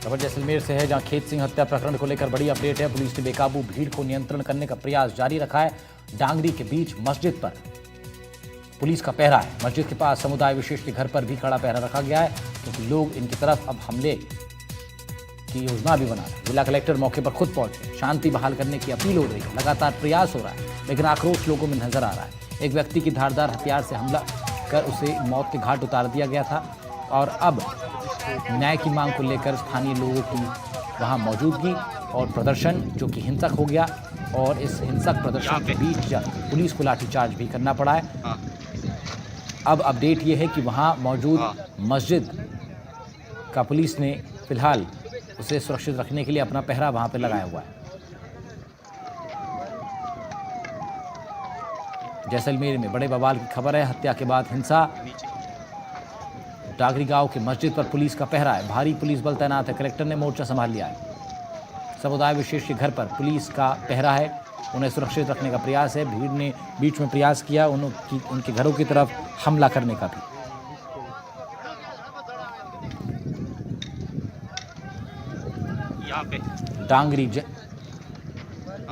खबर जैसलमेर से है, जहां खेत सिंह हत्या प्रकरण को लेकर बड़ी अपडेट है। पुलिस ने बेकाबू भीड़ को नियंत्रण करने का प्रयास जारी रखा है। डांगरी के बीच मस्जिद पर पुलिस का पहरा है। मस्जिद के पास समुदाय विशेष के घर पर भी कड़ा पहरा रखा गया है, क्योंकि लोग इनकी तरफ अब हमले की योजना भी बना रहे हैं। जिला कलेक्टर मौके पर खुद पहुंचे, शांति बहाल करने की अपील हो रही है। लगातार प्रयास हो रहा है, लेकिन आक्रोश लोगों में नजर आ रहा है। एक व्यक्ति की धारदार हथियार से हमला कर उसे मौत के घाट उतार दिया गया था, और अब न्याय की मांग को लेकर स्थानीय लोगों की वहां मौजूदगी और प्रदर्शन जो कि हिंसक हो गया, और इस हिंसक प्रदर्शन के बीच पुलिस को लाठीचार्ज भी करना पड़ा है। अब अपडेट ये है कि वहां मौजूद मस्जिद का पुलिस ने फिलहाल उसे सुरक्षित रखने के लिए अपना पहरा वहां पर लगाया हुआ है। जैसलमेर में बड़े बवाल की खबर है। हत्या के बाद हिंसा। डागरी गांव के मस्जिद पर पुलिस का पहरा है। भारी पुलिस बल तैनात है। कलेक्टर ने मोर्चा संभाल लिया है। समुदाय विशेष के घर पर पुलिस का पहरा है। उन्हें सुरक्षित रखने का प्रयास है। भीड़ ने बीच में प्रयास किया उनके घरों की तरफ हमला करने का भी।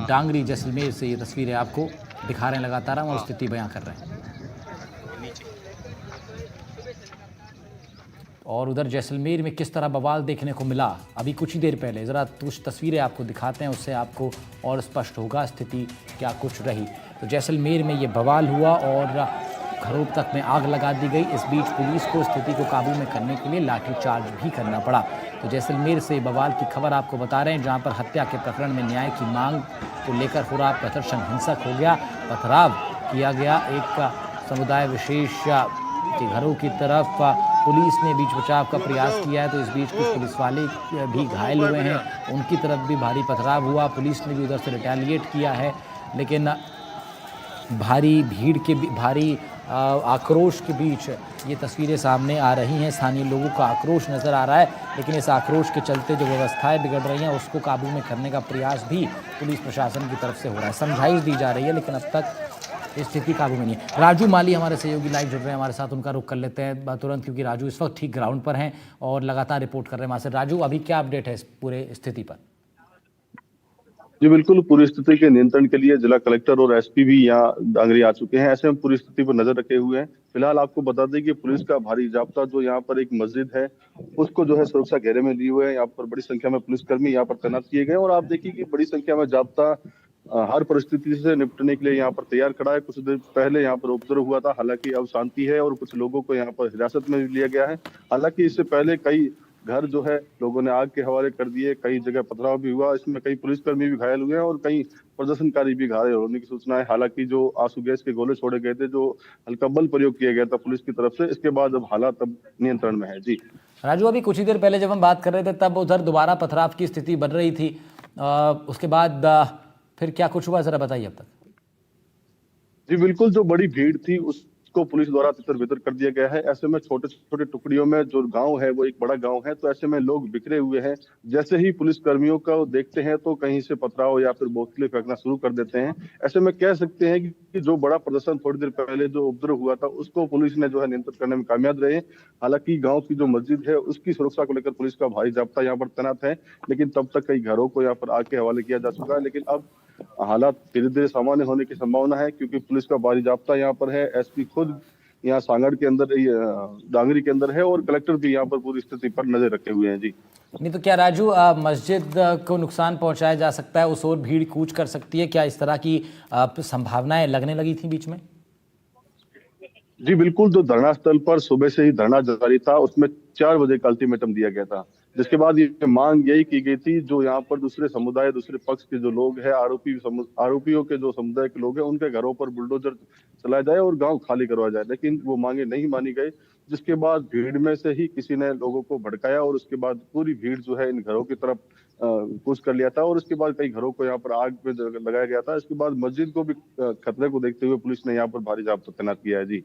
डांगरी जैसलमेर से ये तस्वीरें आपको दिखा रहे हैं लगातार, हम और स्थिति बयां कर रहे हैं। और उधर जैसलमेर में किस तरह बवाल देखने को मिला अभी कुछ ही देर पहले, ज़रा कुछ तस्वीरें आपको दिखाते हैं, उससे आपको और स्पष्ट होगा स्थिति क्या कुछ रही। तो जैसलमेर में ये बवाल हुआ और घरों तक में आग लगा दी गई। इस बीच पुलिस को स्थिति को काबू में करने के लिए लाठीचार्ज भी करना पड़ा। तो जैसलमेर से बवाल की खबर आपको बता रहे हैं, जहां पर हत्या के प्रकरण में न्याय की मांग को लेकर हो रहा प्रदर्शन हिंसक हो गया। पथराव किया गया एक समुदाय विशेष के घरों की तरफ। पुलिस ने बीच बचाव का प्रयास किया है, तो इस बीच कुछ पुलिस वाले भी घायल हुए हैं। उनकी तरफ भी भारी पथराव हुआ। पुलिस ने भी उधर से रिटेलिएट किया है, लेकिन भारी भीड़ के भारी आक्रोश के बीच ये तस्वीरें सामने आ रही हैं। स्थानीय लोगों का आक्रोश नज़र आ रहा है, लेकिन इस आक्रोश के चलते जो व्यवस्थाएं बिगड़ रही हैं उसको काबू में करने का प्रयास भी पुलिस प्रशासन की तरफ से हो रहा है। समझाइश दी जा रही है, लेकिन अब तक स्थिति काबू में नहीं है। राजू माली हमारे सहयोगी लाइव जुड़ रहे हैं हमारे साथ, उनका रुख कर लेते हैं तुरंत, क्योंकि राजू इस वक्त ठीक ग्राउंड पर हैं और लगातार रिपोर्ट कर रहे हैं वहाँ से। राजू, अभी क्या अपडेट है इस पूरे स्थिति पर? जी बिल्कुल, पूरी स्थिति के नियंत्रण के लिए जिला कलेक्टर और एसपी भी यहाँ डांगरी आ चुके हैं। ऐसे में पूरी स्थिति पर नजर रखे हुए हैं। फिलहाल आपको बता दें कि पुलिस का भारी जाब्ता जो यहाँ पर एक मस्जिद है उसको जो है सुरक्षा घेरे में लिए हुए है। यहाँ पर बड़ी संख्या में पुलिसकर्मी यहाँ पर तैनात किए गए, और आप देखिए कि बड़ी संख्या में जाब्ता हर परिस्थिति से निपटने के लिए यहाँ पर तैयार खड़ा है। कुछ देर पहले यहाँ पर उपद्रव हुआ था, हालांकि अब शांति है और कुछ लोगों को यहाँ पर हिरासत में भी लिया गया है। हालांकि इससे पहले कई घर जो है लोगों ने आग के हवाले कर दिए, कई जगह पथराव भी हुआ। इसमें कई पुलिसकर्मी भी घायल हुए हैं और कई प्रदर्शनकारी भी घायल होने की सूचना है। हालांकि जो आंसू गैस के गोले छोड़े गए थे, जो हल्का बल प्रयोग किया गया था पुलिस की तरफ से, इसके बाद अब हालात अब नियंत्रण में है। जी राजू, अभी कुछ ही देर पहले जब हम बात कर रहे थे तब उधर दोबारा पथराव की स्थिति बन रही थी। उसके बाद फिर क्या कुछ हुआ, जरा बताइए अब तक। जी बिल्कुल, जो बड़ी भीड़ थी उसको पुलिस द्वारा तितर बितर कर दिया गया है। ऐसे में छोटे छोटे टुकड़ियों में, जो गांव है वो एक बड़ा गांव है, तो ऐसे में लोग बिखरे हुए हैं। जैसे ही पुलिस कर्मियों को देखते हैं तो कहीं से पथराव या फिर बोतलें फेंकना शुरू कर देते हैं। ऐसे में कह सकते हैं कि जो बड़ा प्रदर्शन थोड़ी देर पहले जो उपद्रव हुआ था उसको पुलिस ने जो है नियंत्रित करने में कामयाब रहे। हालांकि गाँव की जो मस्जिद है उसकी सुरक्षा को लेकर पुलिस का भारी जाब्ता यहाँ पर तैनात है, लेकिन तब तक कई घरों को यहाँ पर आग के हवाले किया जा चुका है। लेकिन अब हालात धीरे धीरे सामान्य होने की संभावना है, क्योंकि पुलिस का भारी जाब्ता यहाँ पर है। एसपी खुद यहाँ सांगड़ के अंदर, डांगरी के अंदर है, और कलेक्टर भी यहाँ पर पूरी स्थिति पर नजर रखे हुए हैं। जी नहीं तो क्या राजू, मस्जिद को नुकसान पहुंचाया जा सकता है, उस ओर भीड़ कूच कर सकती है क्या? इस तरह की संभावनाएं लगने लगी थी बीच में? जी बिल्कुल, जो धरना स्थल पर सुबह से ही धरना जारी था उसमें 4 बजे का अल्टीमेटम दिया गया था, जिसके बाद ये मांग यही की गई थी, जो यहाँ पर दूसरे समुदाय, दूसरे पक्ष के जो लोग हैं, आरोपियों के जो समुदाय के लोग हैं, उनके घरों पर बुलडोजर चलाया जाए और गांव खाली करवाया जाए। लेकिन वो मांगे नहीं मानी गई, जिसके बाद भीड़ में से ही किसी ने लोगों को भड़काया और उसके बाद पूरी भीड़ जो है इन घरों की तरफ कूच कर लिया था, और उसके बाद कई घरों को यहाँ पर आग पे लगाया गया था। इसके बाद मस्जिद को भी खतरे को देखते हुए पुलिस ने यहाँ पर भारी जाब्ता तैनात किया है। जी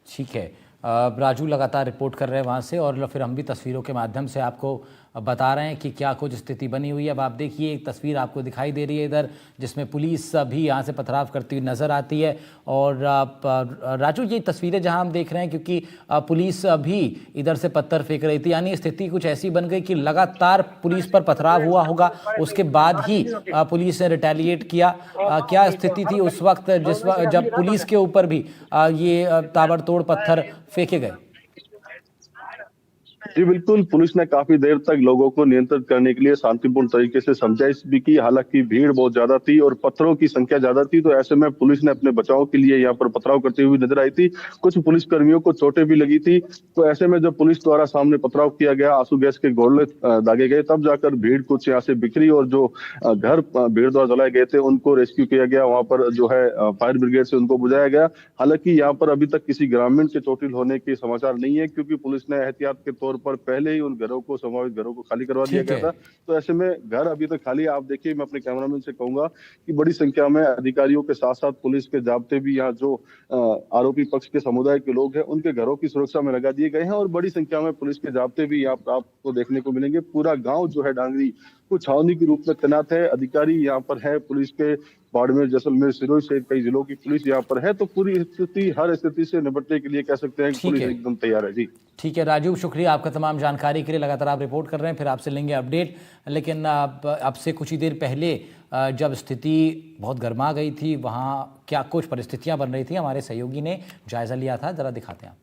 ठीक है। राजू लगातार रिपोर्ट कर रहे हैं वहाँ से, और फिर हम भी तस्वीरों के माध्यम से आपको बता रहे हैं कि क्या कुछ स्थिति बनी हुई है। अब आप देखिए, एक तस्वीर आपको दिखाई दे रही है इधर, जिसमें पुलिस भी यहाँ से पथराव करती हुई नज़र आती है। और राजू, ये तस्वीरें जहाँ हम देख रहे हैं, क्योंकि पुलिस भी इधर से पत्थर फेंक रही थी, यानी स्थिति कुछ ऐसी बन गई कि लगातार पुलिस पर पथराव हुआ होगा, उसके बाद ही पुलिस ने रिटेलिएट किया। क्या स्थिति थी उस वक्त जब पुलिस के ऊपर भी ये ताबड़तोड़ पत्थर फेंके गए? जी बिल्कुल, पुलिस ने काफी देर तक लोगों को नियंत्रित करने के लिए शांतिपूर्ण तरीके से समझाइश भी की। हालांकि भीड़ बहुत ज्यादा थी और पत्थरों की संख्या ज्यादा थी, तो ऐसे में पुलिस ने अपने बचाव के लिए यहाँ पर पथराव करते हुए नजर आई थी। कुछ पुलिस कर्मियों को चोटें भी लगी थी। तो ऐसे में जब पुलिस द्वारा सामने पथराव किया गया, आंसू गैस के गोले दागे गए, तब जाकर भीड़ कुछ यहाँ से बिखरी और जो घर भीड़ द्वारा जलाए गए थे उनको रेस्क्यू किया गया। वहां पर जो है फायर ब्रिगेड से उनको बुझाया गया। हालांकि यहाँ पर अभी तक किसी ग्रामीण के चोटिल होने के समाचार नहीं है, क्योंकि पुलिस ने एहतियात के तौर पर पहले ही उन घरों को, संभावित घरों को खाली करवा दिया गया था। तो ऐसे में घर अभी तक खाली है। आप देखिए, मैं अपने कैमरामैन से कहूंगा कि बड़ी संख्या में अधिकारियों के साथ साथ पुलिस के जाब्ते भी यहाँ जो आरोपी पक्ष के समुदाय के लोग हैं उनके घरों की सुरक्षा में लगा दिए गए हैं, और बड़ी संख्या में पुलिस के जाब्ते भी यहाँ पर आपको देखने को मिलेंगे। पूरा गाँव जो है डांगरी को छावनी के रूप में तैनात है। अधिकारी यहाँ पर है पुलिस के, बाड़मेर, जैसलमेर, सिरोही सहित कई जिलों की पुलिस यहाँ पर है। तो पूरी स्थिति, हर स्थिति से निपटने के लिए कह सकते हैं कि पुलिस एकदम तैयार है। जी ठीक है राजू, शुक्रिया आपका तमाम जानकारी के लिए। लगातार आप रिपोर्ट कर रहे हैं, फिर आपसे लेंगे अपडेट। लेकिन अब से कुछ ही देर पहले जब स्थिति बहुत गर्मा गई थी, वहाँ क्या कुछ परिस्थितियाँ बन रही थी, हमारे सहयोगी ने जायजा लिया था, जरा दिखाते हैं।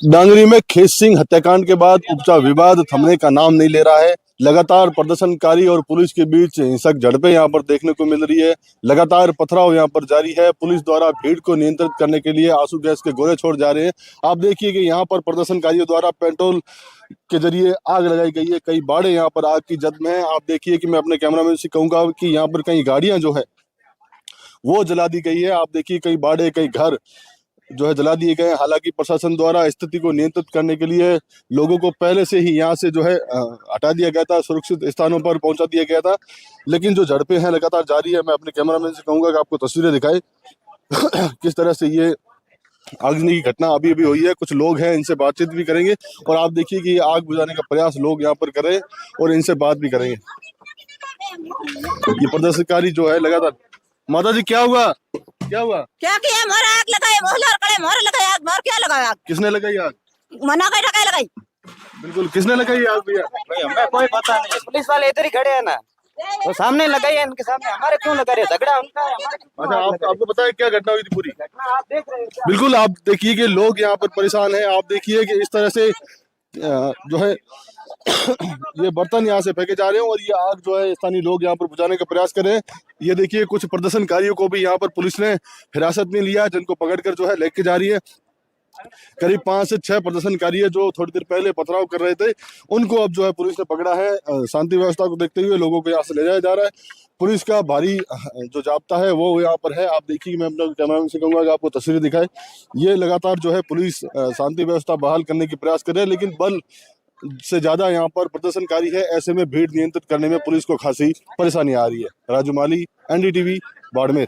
डांगरी में खेत सिंह हत्याकांड के बाद उपजा विवाद थमने का नाम नहीं ले रहा है। लगातार प्रदर्शनकारी और पुलिस के बीच हिंसक झड़पें यहाँ पर देखने को मिल रही है। लगातार पथराव यहाँ पर जारी है। पुलिस द्वारा भीड़ को नियंत्रित करने के लिए आंसू गैस के गोले छोड़ जा रहे हैं। आप देखिए कि यहाँ पर प्रदर्शनकारियों द्वारा पेट्रोल के जरिए आग लगाई गई है। कई बाड़े यहाँ पर आग की जद में है। आप देखिए कि मैं अपने कैमरामैन से कहूंगा कि यहाँ पर कई गाड़ियां जो है वो जला दी गई है। आप देखिए कई बाड़े, कई घर जो है जला दिए गए। हालांकि प्रशासन द्वारा स्थिति को नियंत्रित करने के लिए लोगों को पहले से ही यहाँ से जो है हटा दिया गया था, सुरक्षित स्थानों पर पहुंचा दिया गया था। लेकिन जो झड़पें हैं लगातार जारी है। मैं अपने कैमरामैन से कहूंगा कि आपको तस्वीरें दिखाए किस तरह से ये आगजनी की घटना अभी अभी हुई है। कुछ लोग हैं, इनसे बातचीत भी करेंगे, और आप देखिए कि आग बुझाने का प्रयास लोग यहाँ पर कर रहे हैं और इनसे बात भी करेंगे। ये प्रदर्शनकारी जो है लगातार। माता जी, क्या हुआ? क्या हुआ? क्या किया? मोर आग लगाए, मोहलर करे, मोर लगाए आग। मोर क्या लगाया आग? किसने लगाई आग? मना कर रखा लगाई। बिल्कुल, किसने लगाई आग भैया? भाई हमें कोई पता नहीं। पुलिस वाले इधर ही खड़े हैं ना, वो सामने लगाई है, इनके सामने। हमारे क्यों लगा रहे? झगड़ा उनका है, हमारे क्यों? अच्छा, आपको पता है क्या घटना हुई थी पूरी? घटना आप देख रहे हैं। बिल्कुल, आप देखिए कि लोग यहाँ पर परेशान हैं। आप देखिए कि इस तरह से जो है ये बर्तन यहाँ से फेंके जा रहे हैं और ये आग जो है स्थानीय लोग यहाँ पर बुझाने का प्रयास कर रहे हैं। ये देखिए कुछ प्रदर्शनकारियों को भी यहाँ पर पुलिस ने हिरासत में लिया, जिनको पकड़कर जो है लेके जा रही है। करीब 5 से 6 प्रदर्शनकारी है जो थोड़ी देर पहले पथराव कर रहे थे, उनको अब जो है पुलिस ने पकड़ा है। शांति व्यवस्था को देखते हुए लोगों को यहाँ से ले जाया जा रहा है। पुलिस का भारी जो जाब्ता है वो यहाँ पर है। आप देखिए, मैं अपना कैमरामैन से कहूंगा कि आपको तस्वीरें दिखाए। ये लगातार जो है पुलिस शांति व्यवस्था बहाल करने की प्रयास कर रहे हैं, लेकिन बल से ज्यादा यहाँ पर प्रदर्शनकारी है। ऐसे में भीड़ नियंत्रित करने में पुलिस को खासी परेशानी आ रही है। राजू माली, NDTV, बाड़मेर।